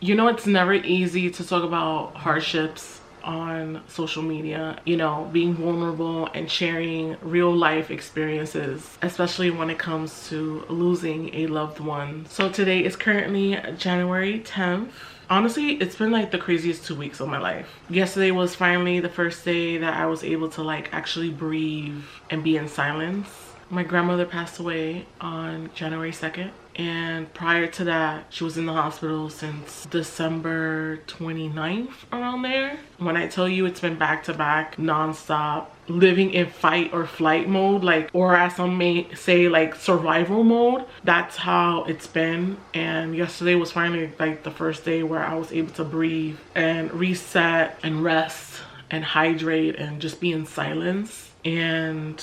You know, it's never easy to talk about hardships on social media, you know, being vulnerable and sharing real life experiences, especially when it comes to losing a loved one. So today is currently January 10th. Honestly, it's been like the craziest 2 weeks of my life. Yesterday was finally the first day that I was able to like actually breathe and be in silence. My grandmother passed away on January 2nd. And prior to that, she was in the hospital since December 29th, around there. When I tell you it's been back to back, non-stop, living in fight or flight mode, like, or as some may say, like survival mode, that's how it's been. And yesterday was finally like the first day where I was able to breathe and reset and rest and hydrate and just be in silence and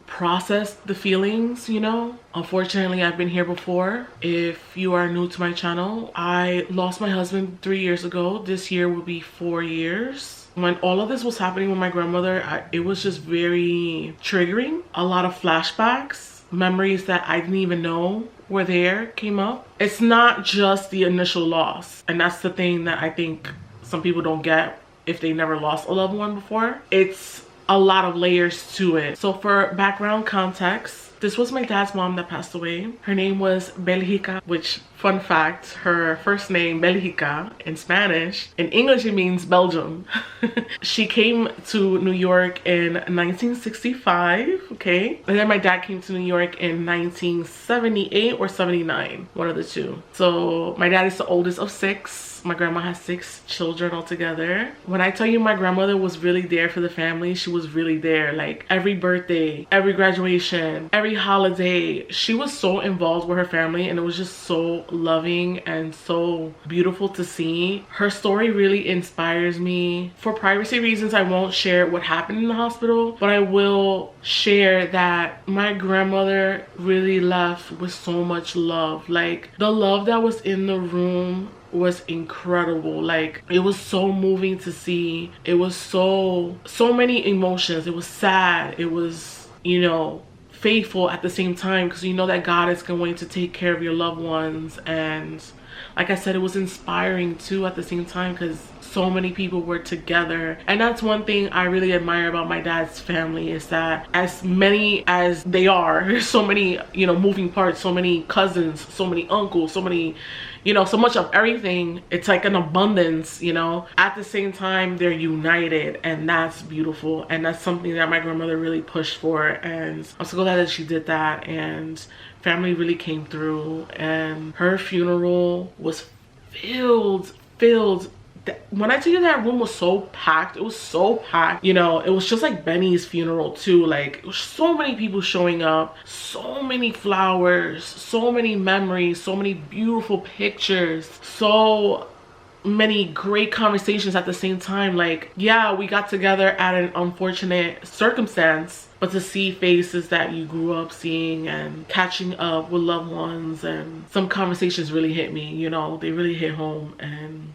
process the feelings, you know. Unfortunately, I've been here before. If you are new to my channel, I lost my husband 3 years ago. This year will be 4 years. When all of this was happening with my grandmother, it was just very triggering. A lot of flashbacks, memories that I didn't even know were there came up. It's not just the initial loss, and that's the thing that I think some people don't get if they never lost a loved one before. It's a lot of layers to it. So for background context, this was my dad's mom that passed away. Her name was Belgica, which, fun fact, her first name, Belgica, in Spanish. In English, it means Belgium. She came to New York in 1965, okay? And then my dad came to New York in 1978 or 79, one of the two. So my dad is the oldest of 6. My grandma has 6 children altogether. When I tell you my grandmother was really there for the family, she was really there. Like every birthday, every graduation, every holiday, she was so involved with her family, and it was just so loving and so beautiful to see. Her story really inspires me. For privacy reasons, I won't share what happened in the hospital, but I will share that my grandmother really left with so much love. Like the love that was in the room was incredible. Like it was so moving to see. It was so many emotions. It was sad, it was, you know, faithful at the same time, because you know that God is going to take care of your loved ones. And like I said, it was inspiring too at the same time, because so many people were together. And that's one thing I really admire about my dad's family, is that as many as they are, there's so many, you know, moving parts, so many cousins, so many uncles, so many, you know, so much of everything. It's like an abundance, you know. At the same time, they're united, and that's beautiful. And that's something that my grandmother really pushed for, and I'm so glad that she did that. And family really came through, and her funeral was filled. When I tell you that room was so packed, it was so packed. You know, it was just like Benny's funeral too. Like it was so many people showing up, so many flowers, so many memories, so many beautiful pictures, so many great conversations at the same time. Like, yeah, we got together at an unfortunate circumstance, but to see faces that you grew up seeing and catching up with loved ones, and some conversations really hit me, you know, they really hit home. And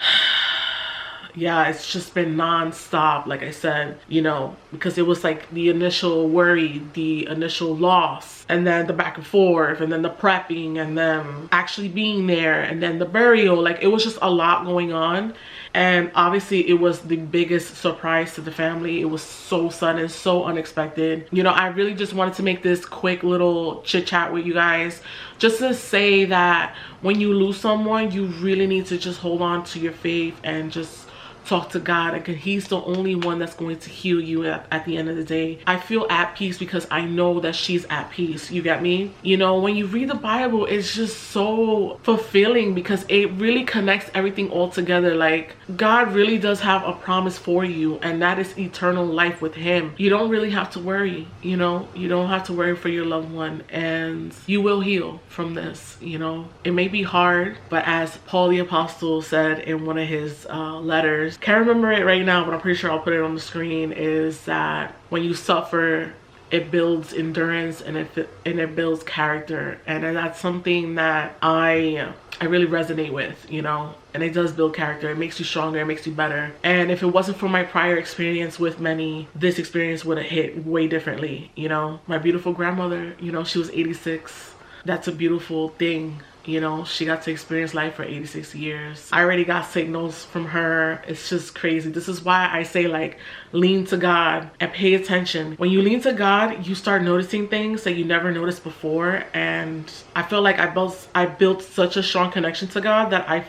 yeah, it's just been non-stop, like I said, you know, because it was like the initial worry, the initial loss, and then the back and forth, and then the prepping, and then actually being there, and then the burial. Like it was just a lot going on. And obviously it was the biggest surprise to the family. It was so sudden, so unexpected. You know, I really just wanted to make this quick little chit chat with you guys, just to say that when you lose someone, you really need to just hold on to your faith and just talk to God, because he's the only one that's going to heal you at the end of the day. I feel at peace because I know that she's at peace. You get me? You know, when you read the Bible, it's just so fulfilling, because it really connects everything all together. Like God really does have a promise for you, and that is eternal life with him. You don't really have to worry, you know, you don't have to worry for your loved one, and you will heal from this. You know, it may be hard, but as Paul the Apostle said in one of his letters, can't remember it right now, but I'm pretty sure I'll put it on the screen, is that when you suffer, it builds endurance, and it builds character. And that's something that I really resonate with, you know. And it does build character. It makes you stronger, it makes you better. And if it wasn't for my prior experience with many, this experience would have hit way differently, you know. My beautiful grandmother, you know, she was 86. That's a beautiful thing You know, she got to experience life for 86 years. I already got signals from her. It's just crazy. This is why I say, like, lean to God and pay attention. When you lean to God, you start noticing things that you never noticed before. And I feel like I built such a strong connection to God that I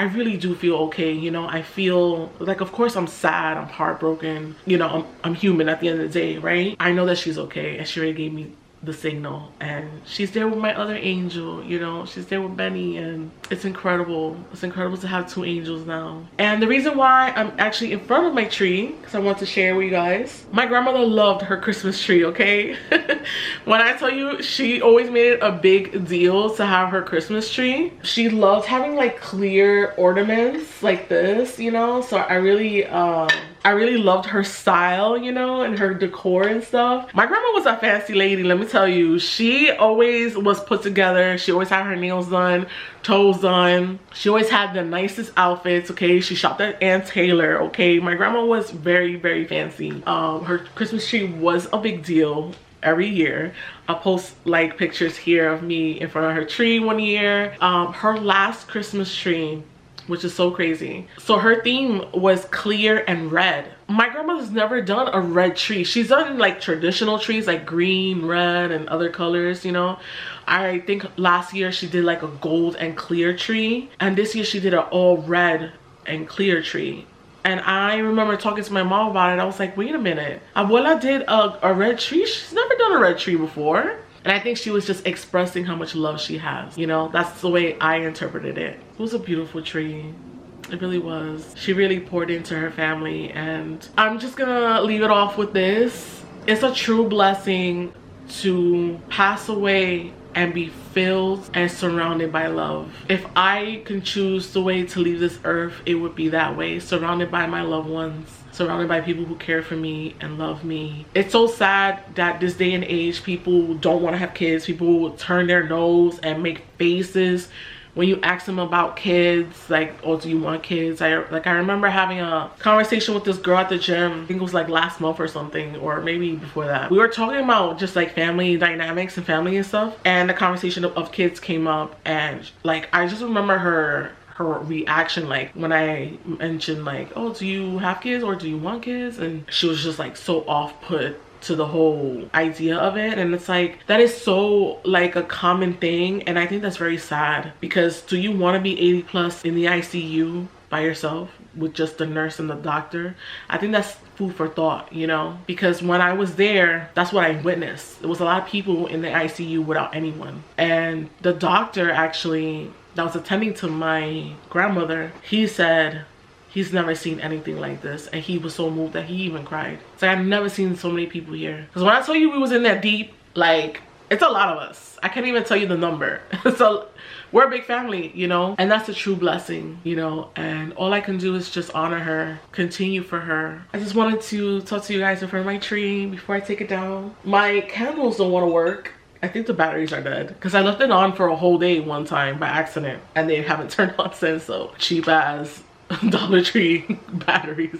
really do feel okay. You know, I feel like, of course I'm sad, I'm heartbroken, you know, I'm human at the end of the day, right? I know that she's okay, and she already gave me the signal, and she's there with my other angel. You know, she's there with Benny, and it's incredible. It's incredible to have 2 angels now. And the reason why I'm actually in front of my tree, because I want to share with you guys, my grandmother loved her Christmas tree, okay? When I tell you, she always made it a big deal to have her Christmas tree. She loved having like clear ornaments like this, you know? So I really loved her style, you know, and her decor and stuff. My grandma was a fancy lady, let me tell you. She always was put together. She always had her nails done, toes done. She always had the nicest outfits, okay? She shopped at Ann Taylor, okay? My grandma was very, very fancy. Her Christmas tree was a big deal every year. I'll post like pictures here of me in front of her tree one year. Her last Christmas tree, which is so crazy. So her theme was clear and red. My grandmother's never done a red tree. She's done like traditional trees, like green, red, and other colors, you know. I think last year she did like a gold and clear tree. And this year she did an all red and clear tree. And I remember talking to my mom about it. I was like, wait a minute. Abuela did a red tree? She's never done a red tree before. And I think she was just expressing how much love she has. You know, that's the way I interpreted it. It was a beautiful tree. It really was. She really poured into her family. And I'm just gonna leave it off with this. It's a true blessing to pass away and be filled and surrounded by love. If I can choose the way to leave this earth, it would be that way. Surrounded by my loved ones. Surrounded by people who care for me and love me. It's so sad that this day and age, people don't want to have kids. People turn their nose and make faces when you ask them about kids, like, oh, do you want kids? I remember having a conversation with this girl at the gym. I think it was like last month or something, or maybe before that. We were talking about just like family dynamics and family and stuff, and the conversation of kids came up, and like I just remember her reaction, like when I mentioned like, oh, do you have kids or do you want kids? And she was just like so off put to the whole idea of it. And it's like, that is so like a common thing, and I think that's very sad, because do you want to be 80 plus in the ICU by yourself with just the nurse and the doctor? I think that's food for thought, you know, because when I was there, that's what I witnessed. There was a lot of people in the ICU without anyone. And the doctor actually that was attending to my grandmother, he said he's never seen anything like this, and he was so moved that he even cried. It's like, I've never seen so many people here. Because when I told you we was in that deep, like, it's a lot of us. I can't even tell you the number. So we're a big family, you know, and that's a true blessing, you know, and all I can do is just honor her, continue for her. I just wanted to talk to you guys in front of my tree before I take it down. My candles don't want to work. I think the batteries are dead, because I left it on for a whole day one time by accident, and they haven't turned on since. So cheap ass Dollar Tree batteries.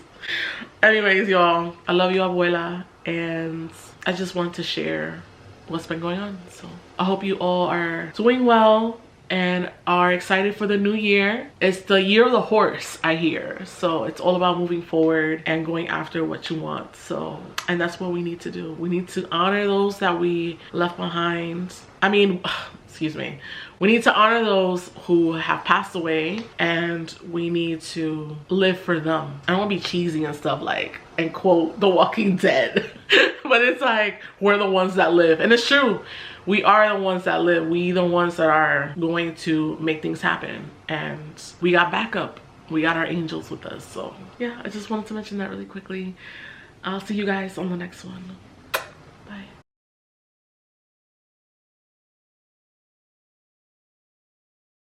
Anyways, y'all, I love you, abuela, and I just want to share what's been going on. So I hope you all are doing well and are excited for the new year. It's the year of the horse, I hear. So it's all about moving forward and going after what you want. So, and that's what we need to do. We need to honor those that we left behind. I mean, excuse me. We need to honor those who have passed away, and we need to live for them. I don't want to be cheesy and stuff like, and quote The Walking Dead. But it's like, we're the ones that live. And it's true. We are the ones that live. We the ones that are going to make things happen. And we got backup. We got our angels with us. So yeah, I just wanted to mention that really quickly. I'll see you guys on the next one. Bye.